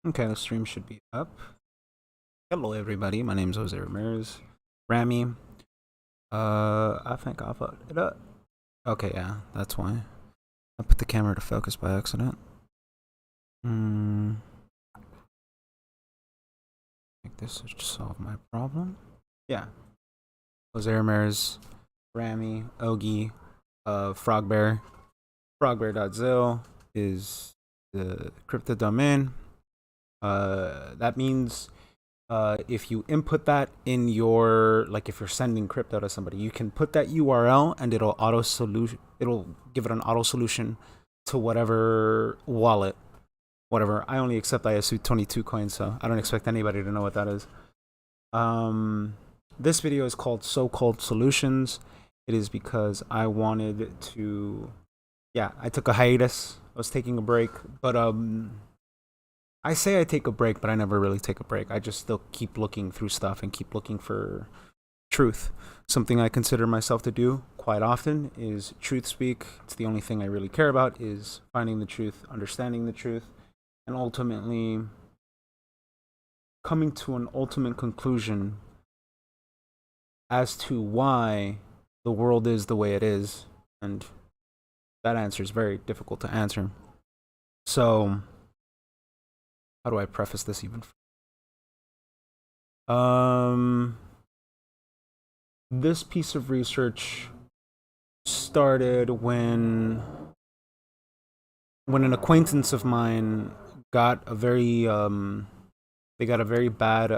Okay, the stream should be up. Hello, everybody. My name's Jose Ramirez. Rami. I think I fucked it up. Okay, yeah, that's why. I put the camera to focus by accident. I think this should solve my problem. Yeah. Jose Ramirez, Rami, Ogi, Frogbear. Frogbear.zil is the crypto domain. That means if you input that in your, like if you're sending crypto to somebody, you can put that URL and it'll give it an auto solution to whatever wallet, whatever. I only accept ISU22 coins, so I don't expect anybody to know what that is. This video is called So-Called Solutions. It is because I wanted to, I took a hiatus. I was taking a break, but I say I take a break, but I never really take a break. I just still keep looking through stuff and keep looking for truth. Something I consider myself to do quite often is truth speak. It's the only thing I really care about, is finding the truth, understanding the truth, and ultimately coming to an ultimate conclusion as to why the world is the way it is. And that answer is very difficult to answer. So how do I preface this even? This piece of research started when an acquaintance of mine got a very they got a very bad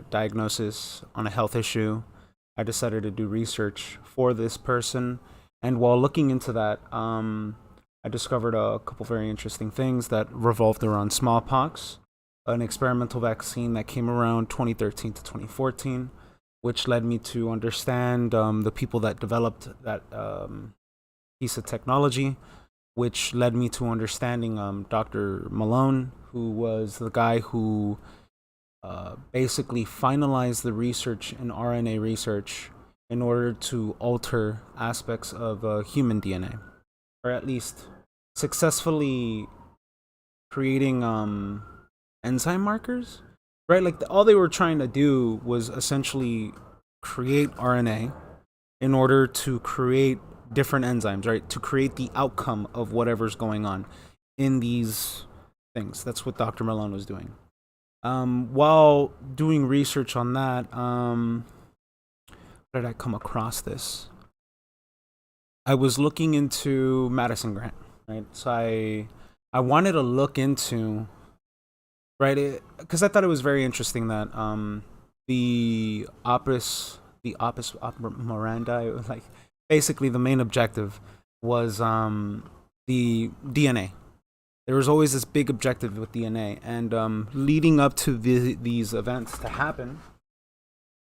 diagnosis on a health issue. I decided to do research for this person, and while looking into that, I discovered a couple very interesting things that revolved around smallpox, an experimental vaccine that came around 2013 to 2014, which led me to understand the people that developed that piece of technology, which led me to understanding Dr. Malone, who was the guy who basically finalized the research in RNA research in order to alter aspects of human DNA, or at least successfully creating enzyme markers, right? Like all they were trying to do was essentially create RNA in order to create different enzymes, right? To create the outcome of whatever's going on in these things. That's what Dr. Malone was doing. While doing research on that, how did I come across this? I was looking into Madison Grant, right? So I wanted to look into, right, because I thought it was very interesting that the opus operandi, like basically the main objective was the DNA. There was always this big objective with DNA, and leading up to these events to happen.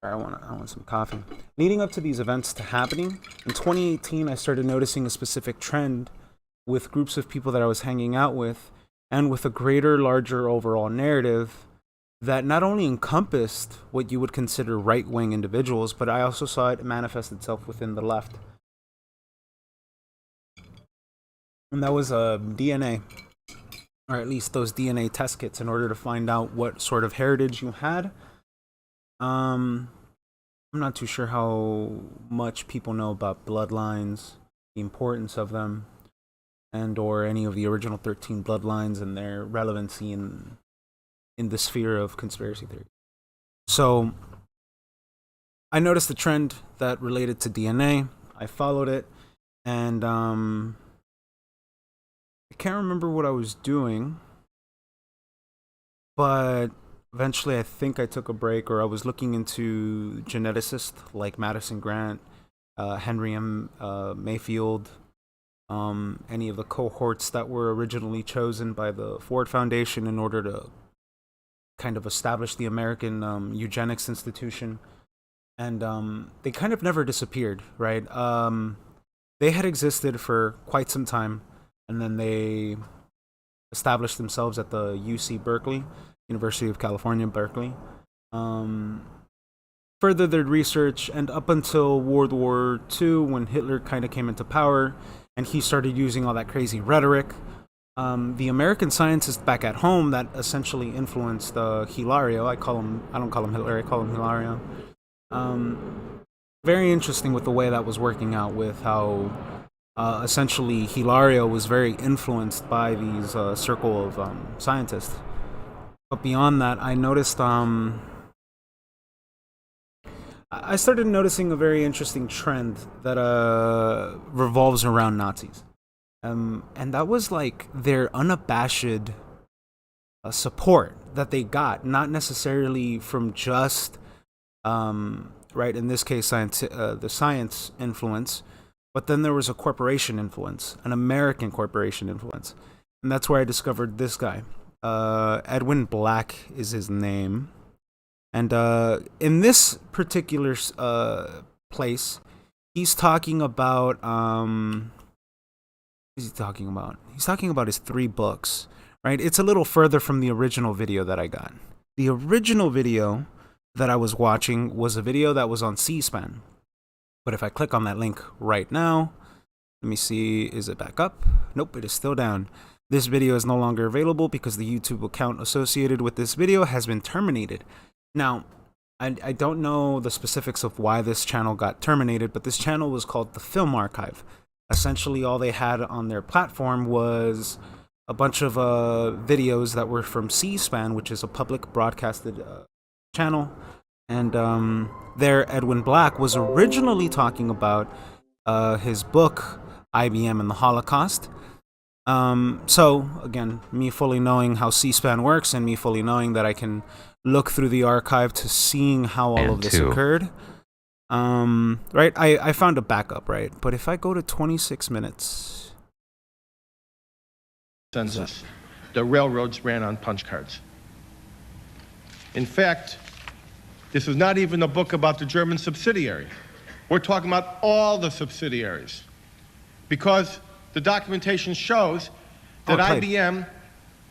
I want some coffee. Leading up to these events to happening, in 2018, I started noticing a specific trend with groups of people that I was hanging out with, and with a greater, larger overall narrative that not only encompassed what you would consider right-wing individuals, but I also saw it manifest itself within the left. And that was DNA, or at least those DNA test kits, in order to find out what sort of heritage you had. I'm not too sure how much people know about bloodlines, the importance of them, and or any of the original 13 bloodlines and their relevancy in the sphere of conspiracy theory. So I noticed a trend that related to DNA. I followed it, and I can't remember what I was doing, but eventually I think I took a break, or I was looking into geneticists like Madison Grant, Henry M. Mayfield, any of the cohorts that were originally chosen by the Ford Foundation in order to kind of establish the American eugenics institution. And they kind of never disappeared, right? They had existed for quite some time, and then they established themselves at the UC Berkeley, University of California, Berkeley. Furthered their research, and up until World War II, when Hitler kind of came into power, and he started using all that crazy rhetoric, The American scientist back at home that essentially influenced Hilario. I don't call him Hilario, I call him Hilario. Very interesting with the way that was working out, with how essentially Hilario was very influenced by these circle of scientists. But beyond that, I started noticing a very interesting trend that revolves around Nazis. And that was like their unabashed support that they got, not necessarily from just, right, in this case, the science influence, but then there was a corporation influence, an American corporation influence. And that's where I discovered this guy. Edwin Black is his name. And in this particular place, he's talking about what is he talking about? He's talking about his 3 books, right? It's a little further from the original video that I got. The original video that I was watching was a video that was on C-SPAN. But if I click on that link right now, let me see, is it back up? Nope, it is still down. This video is no longer available because the YouTube account associated with this video has been terminated. Now, I don't know the specifics of why this channel got terminated, but this channel was called The Film Archive. Essentially, all they had on their platform was a bunch of videos that were from C-SPAN, which is a public broadcasted channel. And there, Edwin Black was originally talking about his book, IBM and the Holocaust. So, again, me fully knowing how C-SPAN works and me fully knowing that I can look through the archive to seeing how all of this occurred. Right, I found a backup, right? But if I go to 26 minutes... Census. The railroads ran on punch cards. In fact, this is not even a book about the German subsidiary. We're talking about all the subsidiaries. Because the documentation shows that IBM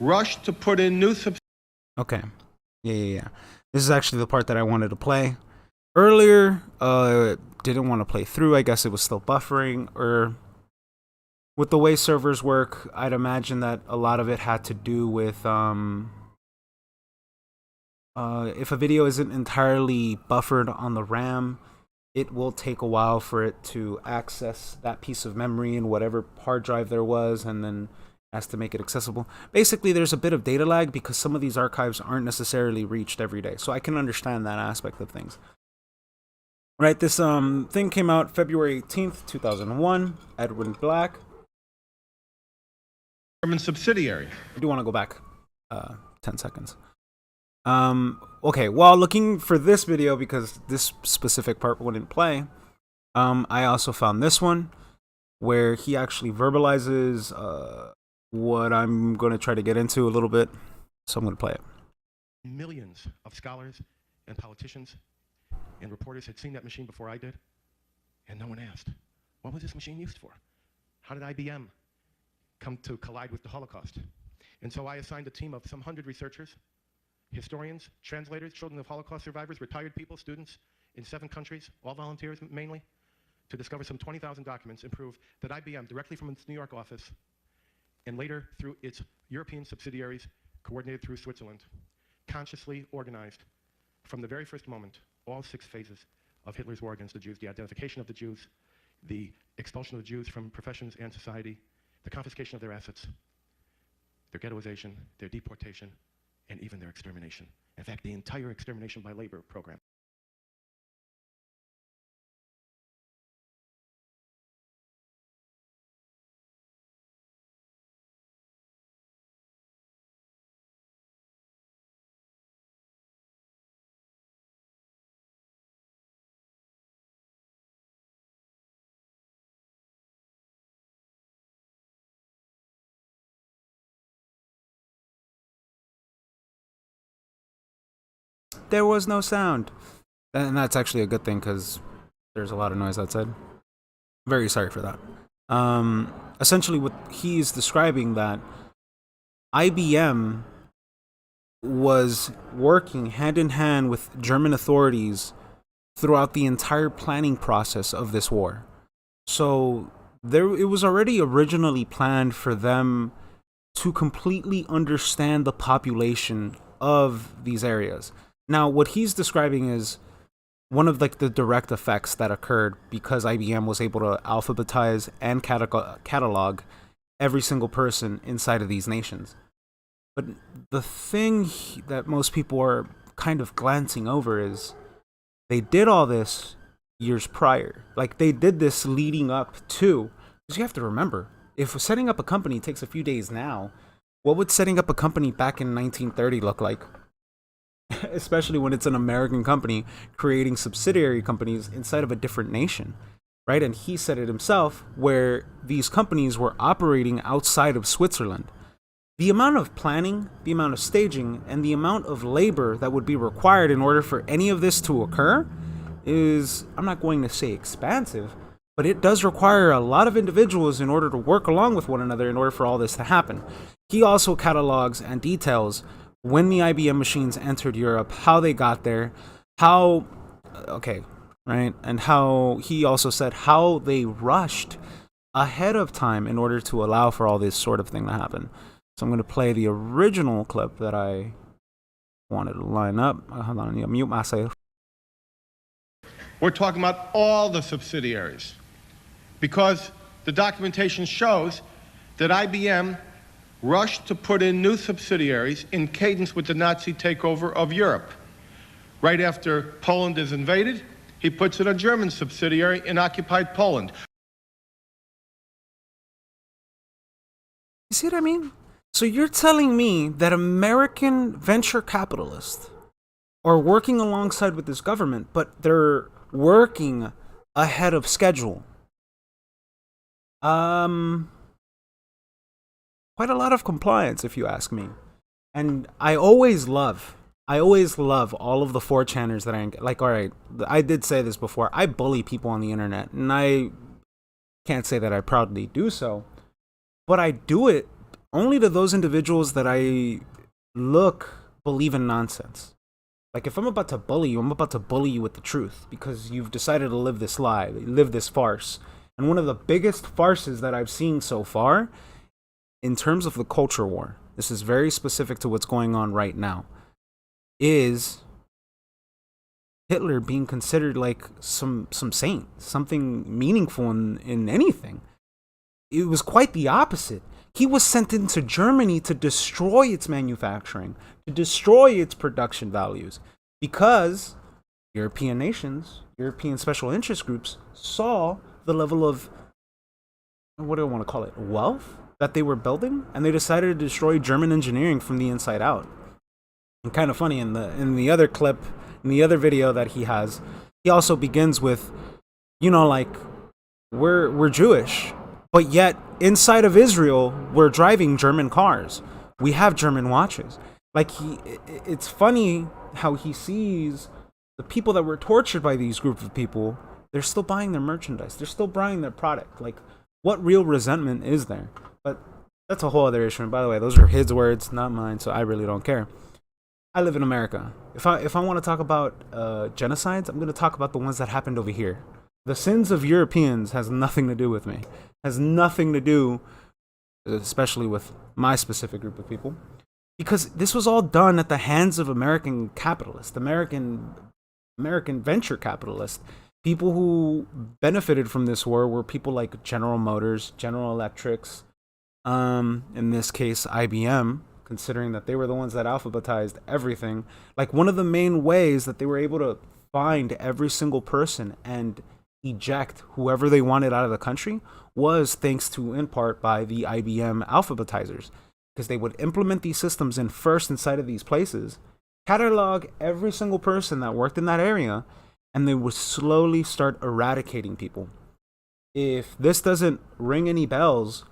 rushed to put in new subsidiaries. Okay. Yeah. This is actually the part that I wanted to play. Earlier, didn't want to play through. I guess it was still buffering. Or with the way servers work, I'd imagine that a lot of it had to do with if a video isn't entirely buffered on the RAM, it will take a while for it to access that piece of memory and whatever hard drive there was, and then has to make it accessible. Basically, there's a bit of data lag because some of these archives aren't necessarily reached every day. So I can understand that aspect of things. Right, this thing came out February 18th, 2001. Edwin Black. German subsidiary. I do want to go back 10 seconds. Okay, while looking for this video, because this specific part wouldn't play, I also found this one where he actually verbalizes what I'm going to try to get into a little bit. So I'm going to play it. Millions of scholars and politicians and reporters had seen that machine before I did, and no one asked, what was this machine used for? How did IBM come to collide with the Holocaust? And so I assigned a team of some 100 researchers, historians, translators, children of Holocaust survivors, retired people, students in 7 countries, all volunteers mainly, to discover some 20,000 documents and prove that IBM, directly from its New York office, and later through its European subsidiaries, coordinated through Switzerland, consciously organized from the very first moment all 6 phases of Hitler's war against the Jews: the identification of the Jews, the expulsion of the Jews from professions and society, the confiscation of their assets, their ghettoization, their deportation, and even their extermination. In fact, the entire extermination by labor program. There was no sound. And that's actually a good thing because there's a lot of noise outside. Very sorry for that. Essentially, what he's describing, that IBM was working hand in hand with German authorities throughout the entire planning process of this war. So it was already originally planned for them to completely understand the population of these areas. Now, what he's describing is one of like the direct effects that occurred because IBM was able to alphabetize and catalog every single person inside of these nations. But the thing that most people are kind of glancing over is they did all this years prior. Like they did this leading up to, because you have to remember, if setting up a company takes a few days now, what would setting up a company back in 1930 look like? Especially when it's an American company creating subsidiary companies inside of a different nation, right? And he said it himself, where these companies were operating outside of Switzerland. The amount of planning, the amount of staging, and the amount of labor that would be required in order for any of this to occur is, I'm not going to say expansive, but it does require a lot of individuals in order to work along with one another in order for all this to happen. He also catalogs and details when the IBM machines entered Europe, how they got there, right? And how he also said how they rushed ahead of time in order to allow for all this sort of thing to happen. So I'm going to play the original clip that I wanted to line up. Hold on, I'll mute myself. We're talking about all the subsidiaries because the documentation shows that IBM rushed to put in new subsidiaries in cadence with the Nazi takeover of Europe. Right after Poland is invaded, he puts in a German subsidiary in occupied Poland. You see what I mean? So you're telling me that American venture capitalists are working alongside with this government, but they're working ahead of schedule. Quite a lot of compliance, if you ask me. And I always love all of the 4chaners that I like. All right, I did say this before. I bully people on the internet, and I can't say that I proudly do so, but I do it only to those individuals that I believe in nonsense. Like if I'm about to bully you, I'm about to bully you with the truth because you've decided to live this lie, live this farce. And one of the biggest farces that I've seen so far in terms of the culture war, this is very specific to what's going on right now, is Hitler being considered like some saint, something meaningful in anything. It was quite the opposite. He was sent into Germany to destroy its manufacturing, to destroy its production values, because European nations, European special interest groups saw the level of, what do I want to call it, wealth that they were building, and they decided to destroy German engineering from the inside out. And kind of funny, in the other clip, in the other video that he has, he also begins with, like, we're Jewish, but yet inside of Israel, we're driving German cars. We have German watches. Like it's funny how he sees the people that were tortured by these group of people. They're still buying their merchandise. They're still buying their product. Like, what real resentment is there? But that's a whole other issue. And by the way, those are his words, not mine. So I really don't care. I live in America. If I want to talk about genocides, I'm going to talk about the ones that happened over here. The sins of Europeans has nothing to do with me. Has nothing to do, especially with my specific group of people, because this was all done at the hands of American capitalists, American venture capitalists. People who benefited from this war were people like General Motors, General Electrics, in this case IBM, considering that they were the ones that alphabetized everything. Like, one of the main ways that they were able to find every single person and eject whoever they wanted out of the country was thanks to, in part, by the IBM alphabetizers, because they would implement these systems first inside of these places, catalog every single person that worked in that area, and they would slowly start eradicating people. If this doesn't ring any bells,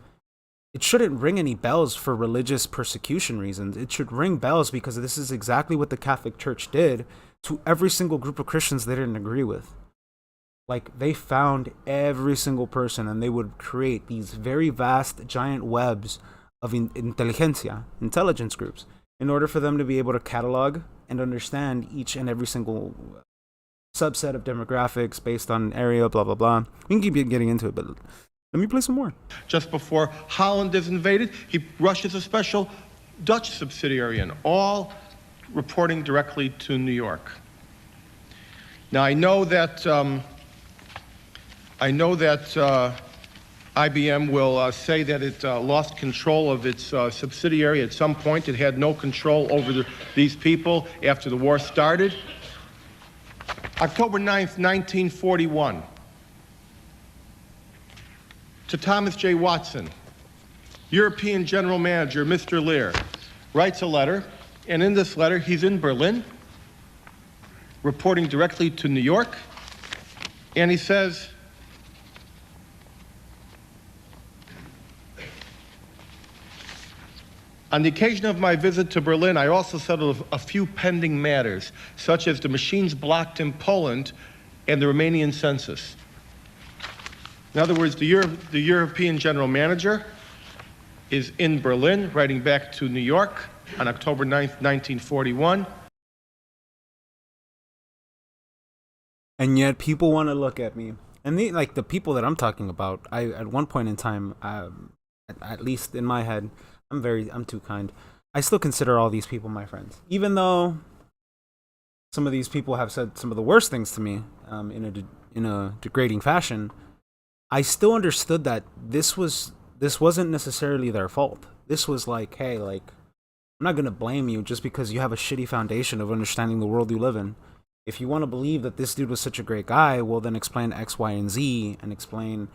it shouldn't ring any bells for religious persecution reasons. It should ring bells because this is exactly what the Catholic Church did to every single group of Christians they didn't agree with. Like, they found every single person, and they would create these very vast, giant webs of intelligence groups, in order for them to be able to catalog and understand each and every single subset of demographics based on area, blah, blah, blah. We can keep getting into it, but Let me play some more. Just before Holland is invaded, he rushes a special Dutch subsidiary in, all reporting directly to New York. Now, I know that IBM will say that it lost control of its subsidiary at some point. It had no control over these people after the war started. October 9th, 1941. To Thomas J. Watson, European General Manager, Mr. Lear, writes a letter, and in this letter, he's in Berlin, reporting directly to New York, and he says, on the occasion of my visit to Berlin, I also settled a few pending matters, such as the machines blocked in Poland and the Romanian census. In other words, the European General Manager is in Berlin, writing back to New York on October 9th, 1941. And yet people want to look at me. And the people that I'm talking about, at one point in time, at least in my head, I'm too kind. I still consider all these people my friends. Even though some of these people have said some of the worst things to me in a degrading fashion, I still understood that this wasn't necessarily their fault. This was like, hey, like, I'm not going to blame you just because you have a shitty foundation of understanding the world you live in. If you want to believe that this dude was such a great guy, well, then explain X, Y, and Z, and explain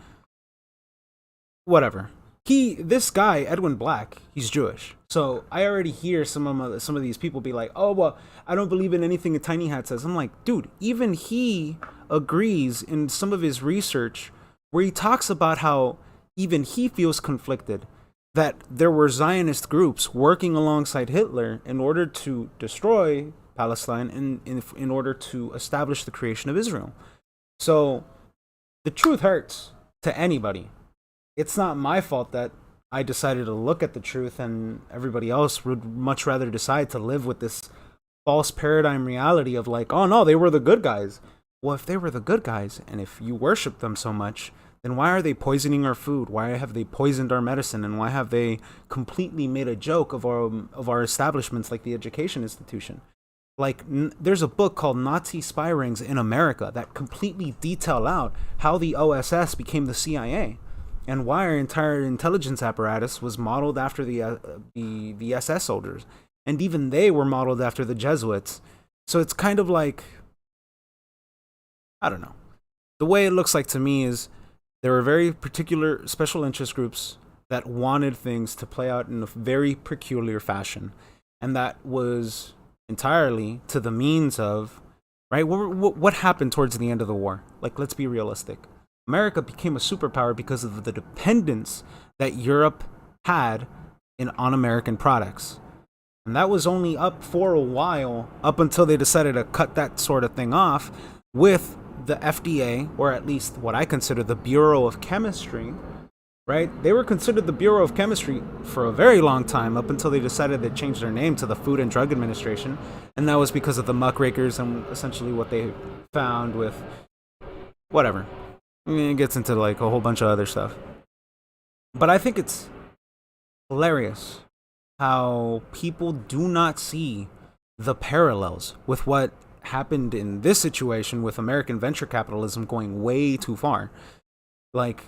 whatever. This guy, Edwin Black, he's Jewish. So I already hear some of these people be like, oh, well, I don't believe in anything a Tiny Hat says. I'm like, dude, even he agrees in some of his research where he talks about how even he feels conflicted that there were Zionist groups working alongside Hitler in order to destroy Palestine in order to establish the creation of Israel. So the truth hurts to anybody. It's not my fault that I decided to look at the truth and everybody else would much rather decide to live with this false paradigm reality of like, oh no, they were the good guys. Well, if they were the good guys and if you worship them so much, then why are they poisoning our food? Why have they poisoned our medicine? And why have they completely made a joke of our establishments like the education institution? Like, there's a book called Nazi Spy Rings in America that completely detail out how the OSS became the CIA and why our entire intelligence apparatus was modeled after the SS soldiers. And even they were modeled after the Jesuits. So it's kind of like, I don't know. The way it looks like to me is there were very particular special interest groups that wanted things to play out in a very peculiar fashion. And that was entirely to the means of, right? What happened towards the end of the war? Like, let's be realistic. America became a superpower because of the dependence that Europe had on American products. And that was only up for a while, up until they decided to cut that sort of thing off with the FDA, or at least what I consider the Bureau of Chemistry, right? They were considered the Bureau of Chemistry for a very long time, up until they decided to change their name to the Food and Drug Administration. And that was because of the muckrakers and essentially what they found with whatever. I mean, it gets into like a whole bunch of other stuff. But I think it's hilarious how people do not see the parallels with what happened in this situation with American venture capitalism going way too far. Like,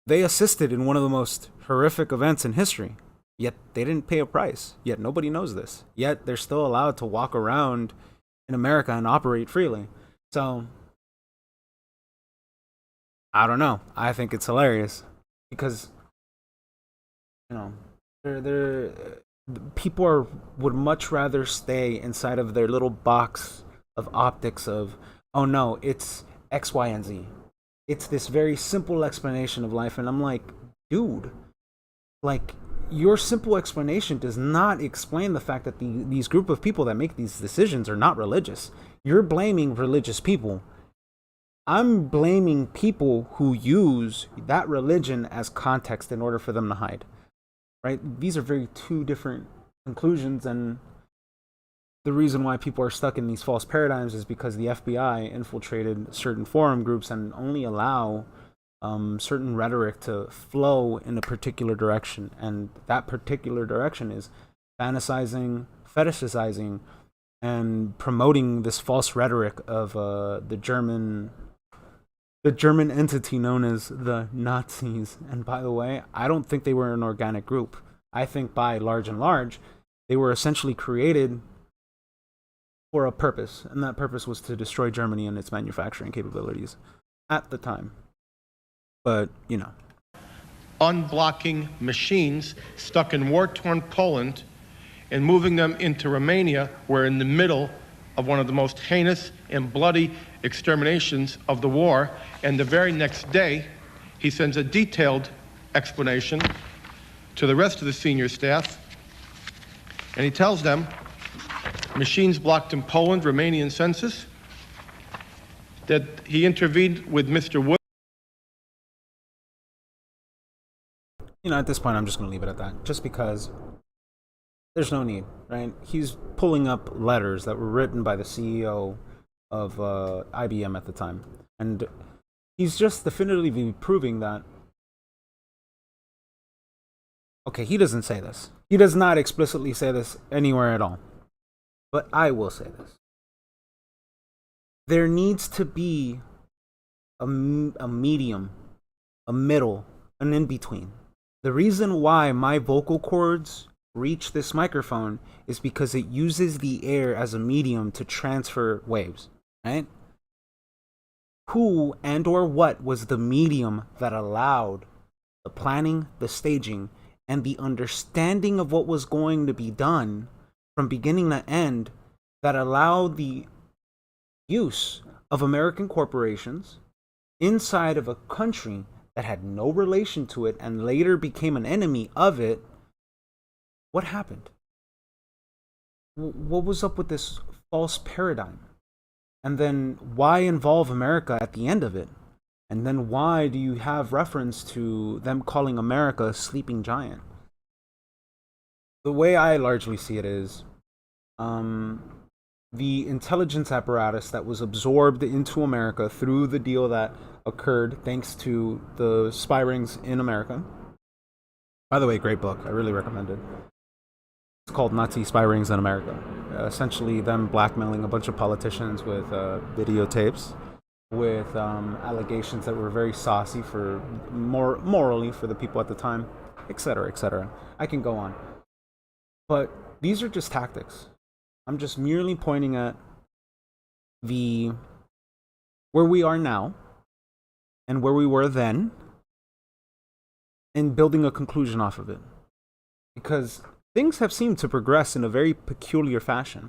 they assisted in one of the most horrific events in history, yet they didn't pay a price. Yet nobody knows this. Yet they're still allowed to walk around in America and operate freely. So, I don't know. I think it's hilarious because, you know, people would much rather stay inside of their little box of optics of, oh no, it's X, Y, and Z. It's this very simple explanation of life. And I'm like, dude, like, your simple explanation does not explain the fact that these group of people that make these decisions are not religious. You're blaming religious people. I'm blaming people who use that religion as context in order for them to hide. Right? These are very two different conclusions, and the reason why people are stuck in these false paradigms is because the FBI infiltrated certain forum groups and only allow certain rhetoric to flow in a particular direction, and that particular direction is fantasizing, fetishizing, and promoting this false rhetoric of the German entity known as the Nazis. And by the way, I don't think they were an organic group. I think by large and large, they were essentially created for a purpose, and that purpose was to destroy Germany and its manufacturing capabilities at the time. But, you know. Unblocking machines stuck in war-torn Poland and moving them into Romania, where in the middle of one of the most heinous and bloody exterminations of the war. And the very next day, he sends a detailed explanation to the rest of the senior staff, and he tells them machines blocked in Poland, Romanian census, that he intervened with Mr. Wood. You know, at this point, I'm just going to leave it at that, just because there's no need, right? He's pulling up letters that were written by the CEO of IBM at the time, and he's just definitively proving that, okay, he doesn't say this. He does not explicitly say this anywhere at all. But I will say this. There needs to be a medium, a middle, an in-between. The reason why my vocal cords reach this microphone is because it uses the air as a medium to transfer waves, right? Who and or what was the medium that allowed the planning, the staging, and the understanding of what was going to be done from beginning to end, that allowed the use of American corporations inside of a country that had no relation to it and later became an enemy of it? What happened? What was up with this false paradigm? And then why involve America at the end of it? And then why do you have reference to them calling America a sleeping giant? The way I largely see it is the intelligence apparatus that was absorbed into America through the deal that occurred thanks to the spy rings in America. By the way, great book. I really recommend it. It's called Nazi Spy Rings in America. Essentially them blackmailing a bunch of politicians with videotapes, with allegations that were very saucy for morally for the people at the time, etc., etc. I can go on. But these are just tactics. I'm just merely pointing at where we are now and where we were then, and building a conclusion off of it. Because things have seemed to progress in a very peculiar fashion.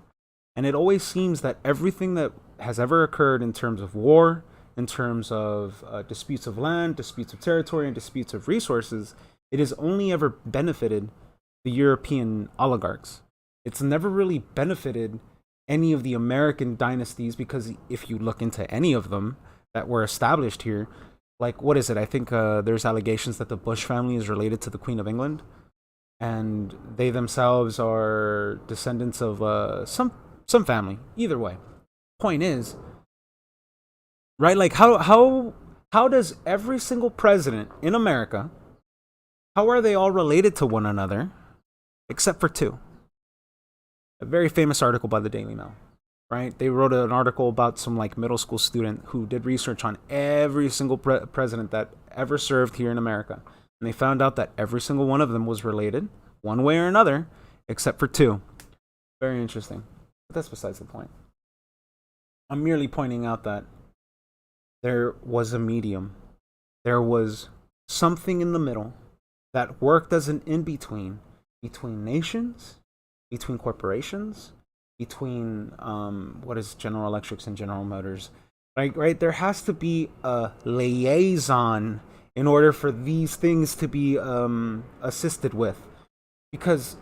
And it always seems that everything that has ever occurred in terms of war, in terms of disputes of land, disputes of territory, and disputes of resources, it has only ever benefited the European oligarchs. It's never really benefited any of the American dynasties, because if you look into any of them that were established here, like, what is it? I think there's allegations that the Bush family is related to the Queen of England, and they themselves are descendants of some family. Either way, point is, right? Like, how does every single president in America, how are they all related to one another, except for two? A very famous article by the Daily Mail, right? They wrote an article about some like middle school student who did research on every single president that ever served here in America. And they found out that every single one of them was related, one way or another, except for two. Very interesting. But that's besides the point. I'm merely pointing out that there was a medium. There was something in the middle that worked as an in-between between nations, between corporations, between what is General Electric and General Motors. Right? There has to be a liaison in order for these things to be assisted with. Because,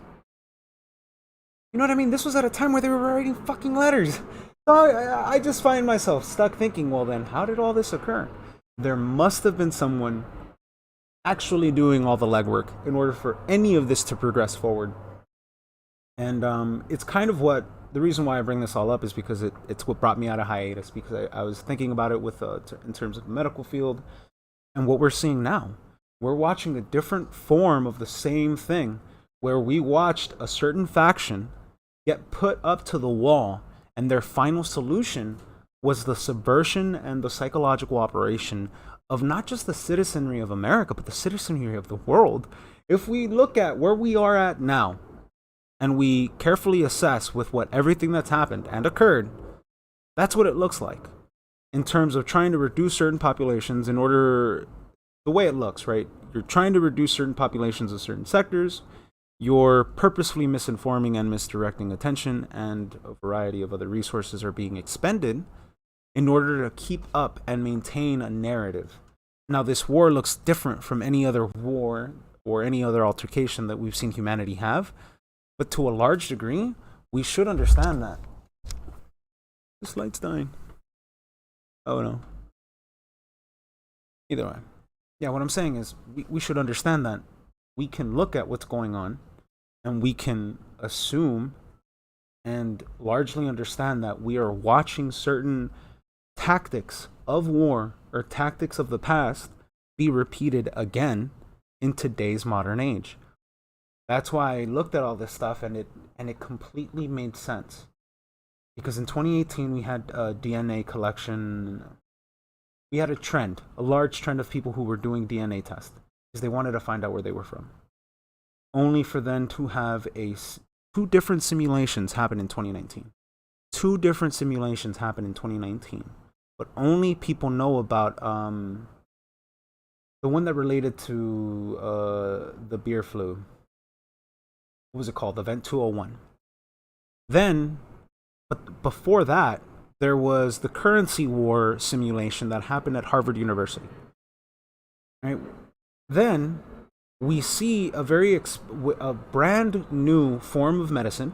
you know what I mean? This was at a time where they were writing fucking letters. So I just find myself stuck thinking, well then, how did all this occur? There must have been someone actually doing all the legwork in order for any of this to progress forward. And it's kind of what, the reason why I bring this all up is because it's what brought me out of hiatus, because I was thinking about it with in terms of the medical field. And what we're seeing now, we're watching a different form of the same thing, where we watched a certain faction get put up to the wall, and their final solution was the subversion and the psychological operation of not just the citizenry of America, but the citizenry of the world. If we look at where we are at now, and we carefully assess with what everything that's happened and occurred, that's what it looks like in terms of trying to reduce certain populations in order, the way it looks, right? You're trying to reduce certain populations of certain sectors. You're purposefully misinforming and misdirecting attention, and a variety of other resources are being expended in order to keep up and maintain a narrative. Now, this war looks different from any other war or any other altercation that we've seen humanity have, but to a large degree, we should understand that. This light's dying. Oh no. Either way. Yeah, what I'm saying is we should understand that we can look at what's going on and we can assume and largely understand that we are watching certain tactics of war or tactics of the past be repeated again in today's modern age. That's why I looked at all this stuff and it completely made sense. Because in 2018 we had a DNA collection. We had a large trend of people who were doing DNA tests because they wanted to find out where they were from. Only for them to have two different simulations happen in 2019. Two different simulations happen in 2019. But only people know about the one that related to the beer flu. What was it called? Event 201. Then, but before that, there was the currency war simulation that happened at Harvard University. Right? Then we see a brand new form of medicine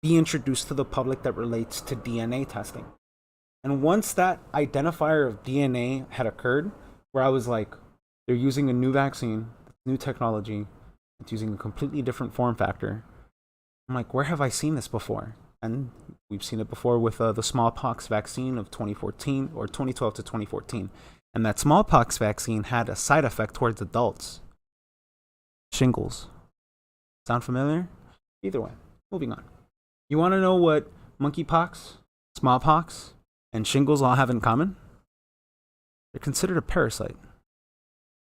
be introduced to the public that relates to DNA testing. And once that identifier of DNA had occurred, where I was like, they're using a new vaccine, new technology, it's using a completely different form factor. I'm like, where have I seen this before? And we've seen it before with the smallpox vaccine of 2014 or 2012 to 2014. And that smallpox vaccine had a side effect towards adults. Shingles. Sound familiar? Either way, moving on. You want to know what monkeypox, smallpox, and shingles all have in common? They're considered a parasite.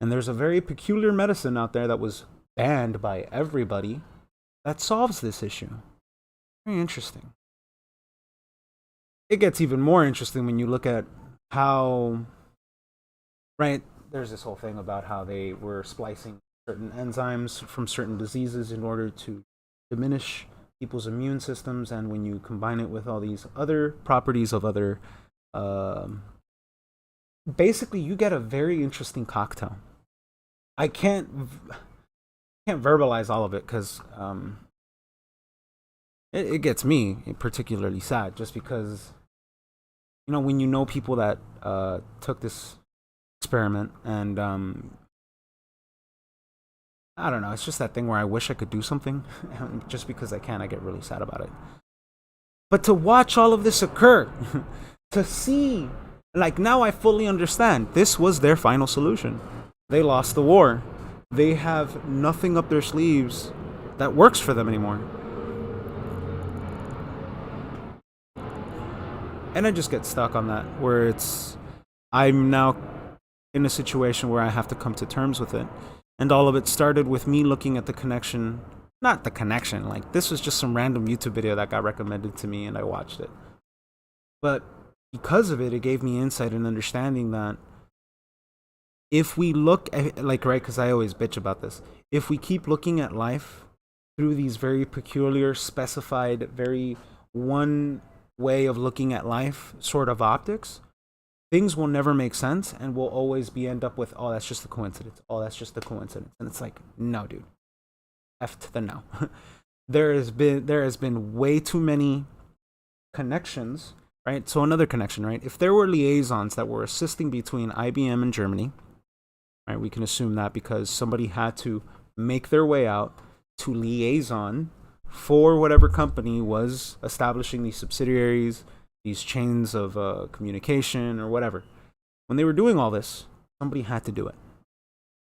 And there's a very peculiar medicine out there that was banned by everybody that solves this issue. Very interesting. It gets even more interesting when you look at how, right, there's this whole thing about how they were splicing certain enzymes from certain diseases in order to diminish people's immune systems, and when you combine it with all these other properties of other, basically you get a very interesting cocktail. I can't verbalize all of it because it gets me particularly sad, just because, you know, when you know people that took this experiment, and I don't know, it's just that thing where I wish I could do something, and just because I can't, I get really sad about it. But to watch all of this occur, to see, like, now I fully understand, this was their final solution. They lost the war. They have nothing up their sleeves that works for them anymore. And I just get stuck on that, where I'm now in a situation where I have to come to terms with it. And all of it started with me looking at the connection, not the connection, like this was just some random YouTube video that got recommended to me and I watched it. But because of it, it gave me insight and understanding that if we look at, like, right, because I always bitch about this, if we keep looking at life through these very peculiar, specified, very one way of looking at life sort of optics, things will never make sense, and we'll always end up with, oh, that's just a coincidence. Oh, that's just a coincidence. And it's like, no, dude. F to the no. There has been way too many connections, right? So another connection, right? If there were liaisons that were assisting between IBM and Germany, right, we can assume that because somebody had to make their way out to liaison for whatever company was establishing these subsidiaries, these chains of communication or whatever. When they were doing all this, somebody had to do it.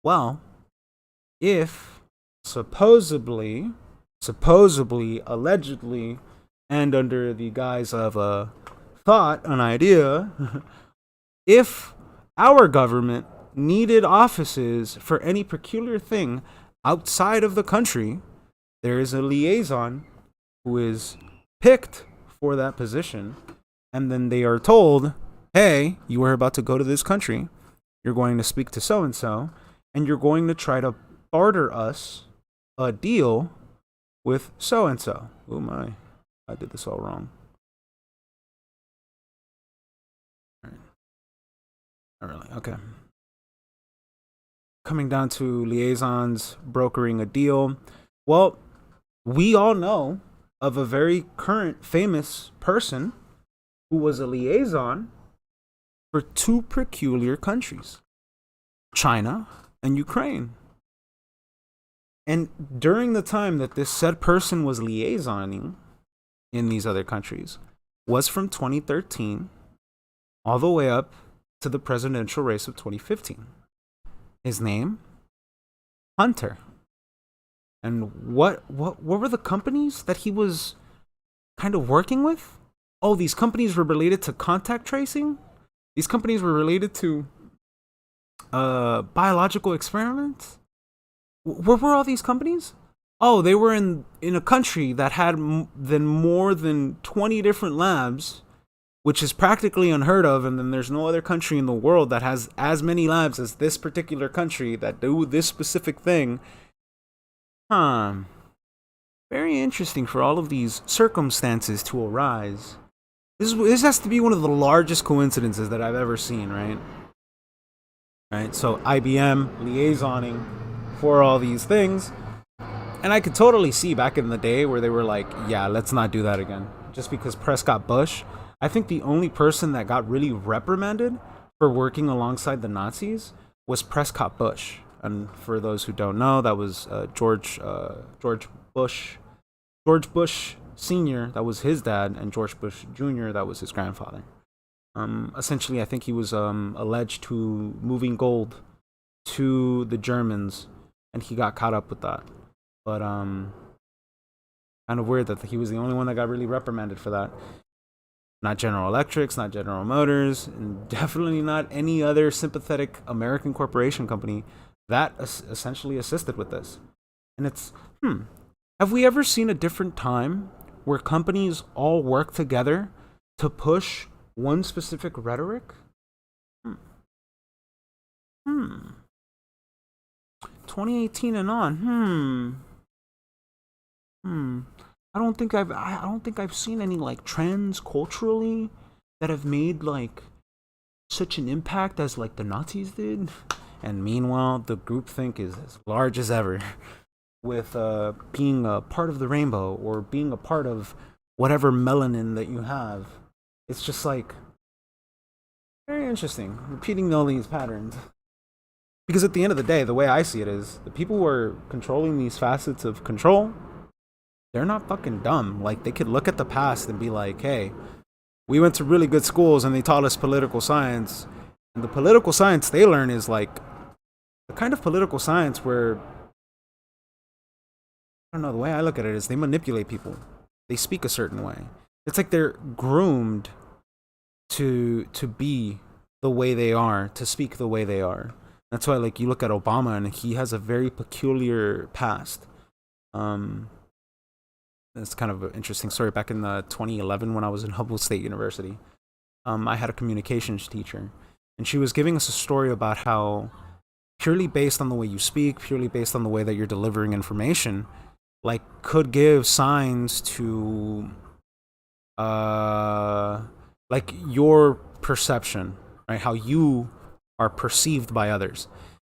Well, if supposedly, allegedly, and under the guise of a thought, an idea, if our government needed offices for any peculiar thing outside of the country, there is a liaison who is picked for that position, and then they are told, hey, you are about to go to this country, you're going to speak to so and so, and you're going to try to barter us a deal with so and so. Oh my, I did this all wrong. Not really. Okay. Coming down to liaisons brokering a deal. Well, we all know of a very current famous person who was a liaison for two peculiar countries, China and Ukraine. And during the time that this said person was liaisoning in these other countries was from 2013 all the way up to the presidential race of 2015. His name? Hunter. And what were the companies that he was kind of working with? Oh, these companies were related to contact tracing? These companies were related to biological experiments? Where were all these companies? Oh, they were in a country that had more than 20 different labs, which is practically unheard of, and then there's no other country in the world that has as many labs as this particular country that do this specific thing. Very interesting for all of these circumstances to arise. This has to be one of the largest coincidences that I've ever seen, right? Right, so IBM liaisoning for all these things. And I could totally see back in the day where they were like, yeah, let's not do that again. Just because Prescott Bush, I think the only person that got really reprimanded for working alongside the Nazis was Prescott Bush. And for those who don't know, that was George Bush Sr., that was his dad, and George Bush Jr., that was his grandfather. Essentially, I think he was alleged to moving gold to the Germans, and he got caught up with that. But kind of weird that he was the only one that got really reprimanded for that. Not General Electric, not General Motors, and definitely not any other sympathetic American corporation company that essentially assisted with this. And it's, have we ever seen a different time where companies all work together to push one specific rhetoric? 2018 and on. I don't think I've seen any like trends culturally that have made like such an impact as like the Nazis did. And meanwhile, the groupthink is as large as ever, with being a part of the rainbow or being a part of whatever melanin that you have. It's just like very interesting, repeating all these patterns. Because at the end of the day, the way I see it is, the people who are controlling these facets of control, they're not fucking dumb. Like, they could look at the past and be like, hey, we went to really good schools and they taught us political science. And the political science they learn is like the kind of political science where, I don't know, the way I look at it is they manipulate people. They speak a certain way. It's like they're groomed to be the way they are, to speak the way they are. That's why, like, you look at Obama and he has a very peculiar past. It's kind of an interesting story. Back in 2011, when I was in Humboldt State University, I had a communications teacher, and she was giving us a story about how purely based on the way you speak, purely based on the way that you're delivering information, like, could give signs to like your perception, right? How you are perceived by others.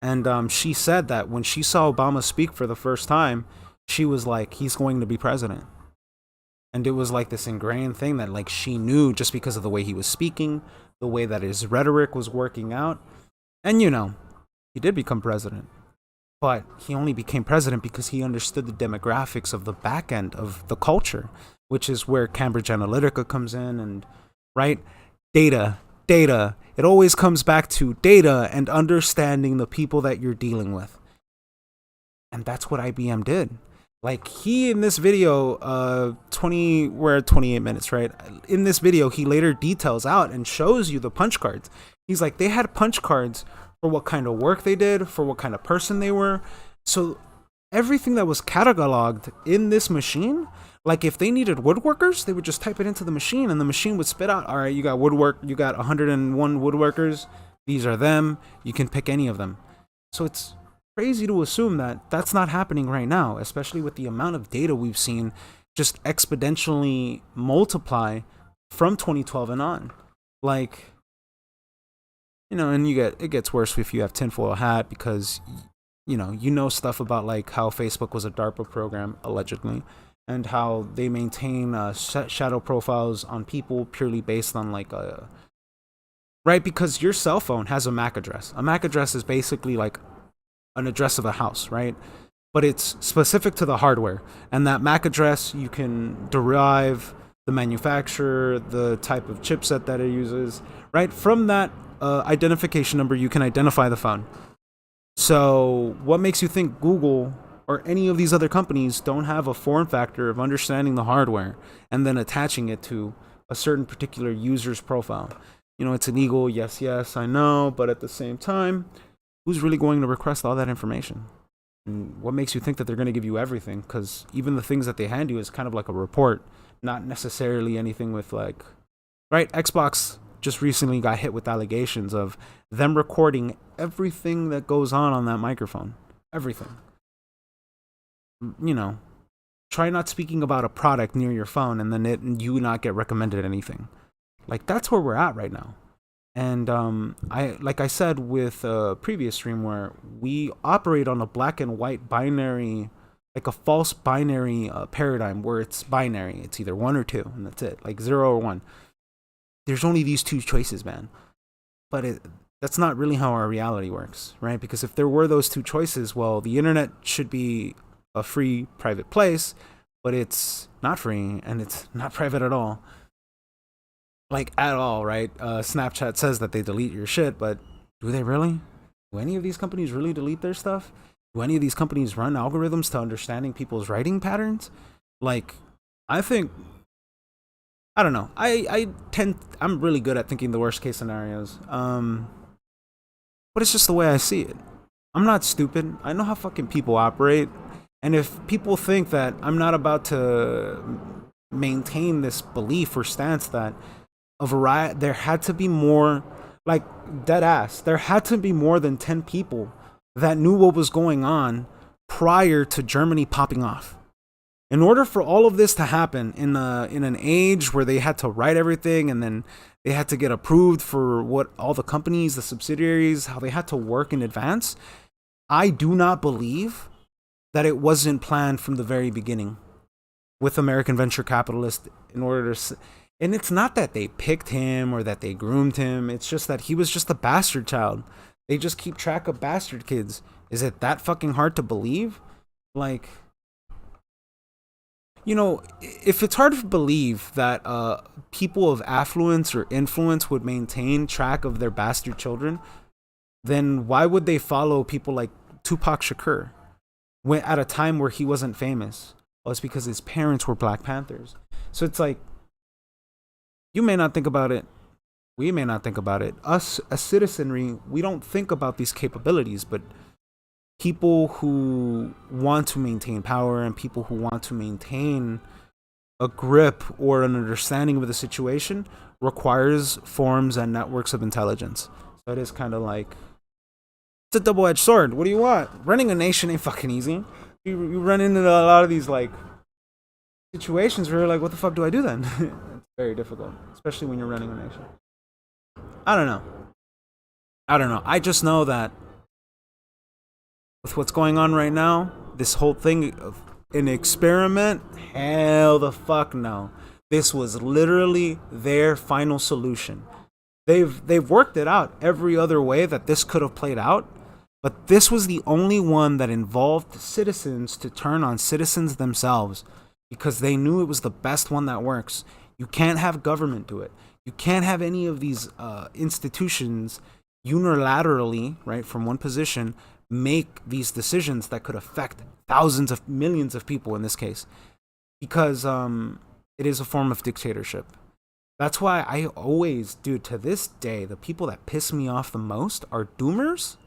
And she said that when she saw Obama speak for the first time, she was like, he's going to be president. And it was like this ingrained thing that, like, she knew just because of the way he was speaking, the way that his rhetoric was working out. And, you know, he did become president. But he only became president because he understood the demographics of the back end of the culture, which is where Cambridge Analytica comes in. And, right, data. It always comes back to data and understanding the people that you're dealing with. And that's what IBM did. Like, he, in this video, we're at 28 minutes, right? In this video, he later details out and shows you the punch cards. He's like, they had punch cards for what kind of work they did, for what kind of person they were. So everything that was cataloged in this machine, like if they needed woodworkers, they would just type it into the machine and the machine would spit out, all right, you got woodwork, you got 101 woodworkers. These are them. You can pick any of them. So it's crazy to assume that that's not happening right now, especially with the amount of data we've seen just exponentially multiply from 2012 and on. Like, you know, and it gets worse if you have tinfoil hat, because you know stuff about like how Facebook was a DARPA program allegedly, and how they maintain shadow profiles on people purely based on like a right, because your cell phone has a MAC address. A MAC address is basically like an address of a house, right? But it's specific to the hardware, and that MAC address, you can derive the manufacturer, the type of chipset that it uses, right? From that identification number, you can identify the phone. So what makes you think Google or any of these other companies don't have a form factor of understanding the hardware and then attaching it to a certain particular user's profile? You know, it's illegal, yes, I know, but at the same time, who's really going to request all that information? And what makes you think that they're going to give you everything? Because even the things that they hand you is kind of like a report, not necessarily anything with like, right? Xbox just recently got hit with allegations of them recording everything that goes on that microphone. Everything. You know, try not speaking about a product near your phone and then you not get recommended anything. Like, that's where we're at right now. And like I said with a previous stream, where we operate on a black and white binary, like a false binary paradigm where it's binary. It's either 1 or 2, and that's it, like 0 or 1. There's only these two choices, man. But that's not really how our reality works, right? Because if there were those two choices, well, the internet should be a free, private place, but it's not free and it's not private at all. Like, at all, right? Snapchat says that they delete your shit, but do they really? Do any of these companies really delete their stuff? Do any of these companies run algorithms to understanding people's writing patterns? Like, I think, I don't know. I'm really good at thinking the worst case scenarios. But it's just the way I see it. I'm not stupid. I know how fucking people operate. And if people think that I'm not about to maintain this belief or stance that there had to be more, like, dead ass, there had to be more than 10 people that knew what was going on prior to Germany popping off. In order for all of this to happen in an age where they had to write everything and then they had to get approved for what all the companies, the subsidiaries, how they had to work in advance, I do not believe that it wasn't planned from the very beginning with American venture capitalists in order to... And it's not that they picked him or that they groomed him. It's just that he was just a bastard child. They just keep track of bastard kids. Is it that fucking hard to believe? Like, you know, if it's hard to believe that people of affluence or influence would maintain track of their bastard children, then why would they follow people like Tupac Shakur at a time where he wasn't famous? Well, it's because his parents were Black Panthers. So it's like, you may not think about it. We may not think about it. Us, as citizenry, we don't think about these capabilities, but people who want to maintain power and people who want to maintain a grip or an understanding of the situation requires forms and networks of intelligence. So it is kind of like, it's a double-edged sword. What do you want? Running a nation ain't fucking easy. You run into a lot of these like situations where you're like, what the fuck do I do then? It's very difficult, especially when you're running a nation. I don't know. I just know that with what's going on right now, this whole thing of an experiment, hell the fuck no. This was literally their final solution. They've worked it out every other way that this could have played out, but this was the only one that involved citizens to turn on citizens themselves because they knew it was the best one that works. You can't have government do it. You can't have any of these institutions unilaterally, right, from one position, make these decisions that could affect thousands of millions of people in this case, because it is a form of dictatorship. That's why I always, dude, to this day, the people that piss me off the most are doomers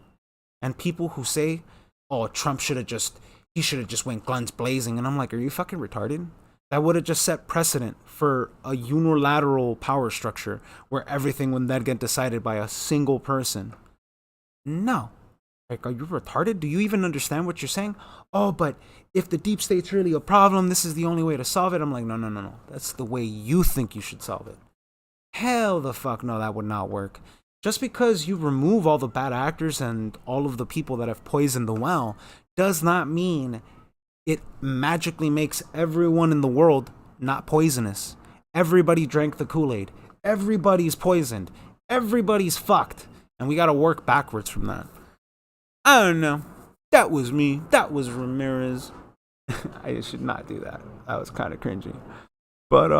and people who say, "Oh, Trump he should have just went guns blazing." And I'm like, are you fucking retarded? That would have just set precedent for a unilateral power structure where everything would then get decided by a single person. No. Like, are you retarded? Do you even understand what you're saying? Oh, but if the deep state's really a problem, this is the only way to solve it. I'm like, no. That's the way you think you should solve it. Hell the fuck no, that would not work. Just because you remove all the bad actors and all of the people that have poisoned the well does not mean it magically makes everyone in the world not poisonous. Everybody drank the Kool-Aid. Everybody's poisoned. Everybody's fucked. And we gotta work backwards from that. I don't know. That was me. That was Ramirez. I should not do that. That was kind of cringy. But